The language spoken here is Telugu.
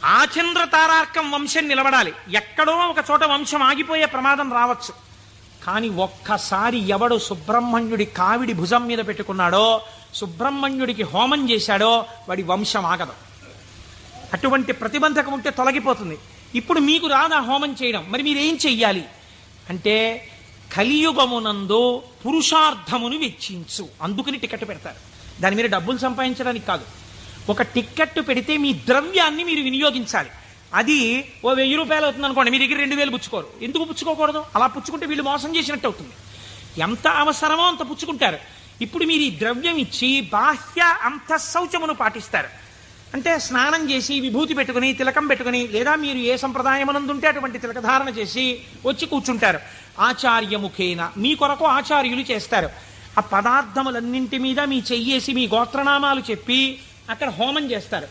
ఆచంద్ర తారార్కం వంశం నిలబడాలి. ఎక్కడో ఒక చోట వంశం ఆగిపోయే ప్రమాదం రావచ్చు. కానీ ఒక్కసారి ఎవడు సుబ్రహ్మణ్యుడి కావిడి భుజం మీద పెట్టుకున్నాడో, సుబ్రహ్మణ్యుడికి హోమం చేశాడో, వాడి వంశం ఆగదు. అటువంటి ప్రతిబంధకం ఉంటే తొలగిపోతుంది. ఇప్పుడు మీకు రాదా హోమం చేయడం, మరి మీరేం చెయ్యాలి అంటే కలియుగమునందు పురుషార్థమును వెచ్చించు. అందుకని టికెట్ పెడతారు. దాని మీద డబ్బులు సంపాదించడానికి కాదు. ఒక టిక్కెట్ పెడితే మీ ద్రవ్యాన్ని మీరు వినియోగించాలి. అది ఓ 1000 రూపాయలు అవుతుంది అనుకోండి, మీ దగ్గర 2000 పుచ్చుకోరు. ఎందుకు పుచ్చుకోకూడదు? అలా పుచ్చుకుంటే వీళ్ళు మోసం చేసినట్టు అవుతుంది. ఎంత అవసరమో అంత పుచ్చుకుంటారు. ఇప్పుడు మీరు ఈ ద్రవ్యం ఇచ్చి బాహ్య అంతఃశౌచమును పాటిస్తారు. అంటే స్నానం చేసి విభూతి పెట్టుకుని తిలకం పెట్టుకుని, లేదా మీరు ఏ సంప్రదాయమునందుంటే అటువంటి తిలకధారణ చేసి వచ్చి కూర్చుంటారు. ఆచార్యముఖేన మీ కొరకు ఆచార్యులు చేస్తారు. ఆ పదార్థములన్నింటి మీద మీ చెయ్యేసి మీ గోత్రనామాలు చెప్పి అక్కడ హోమం చేస్తారు.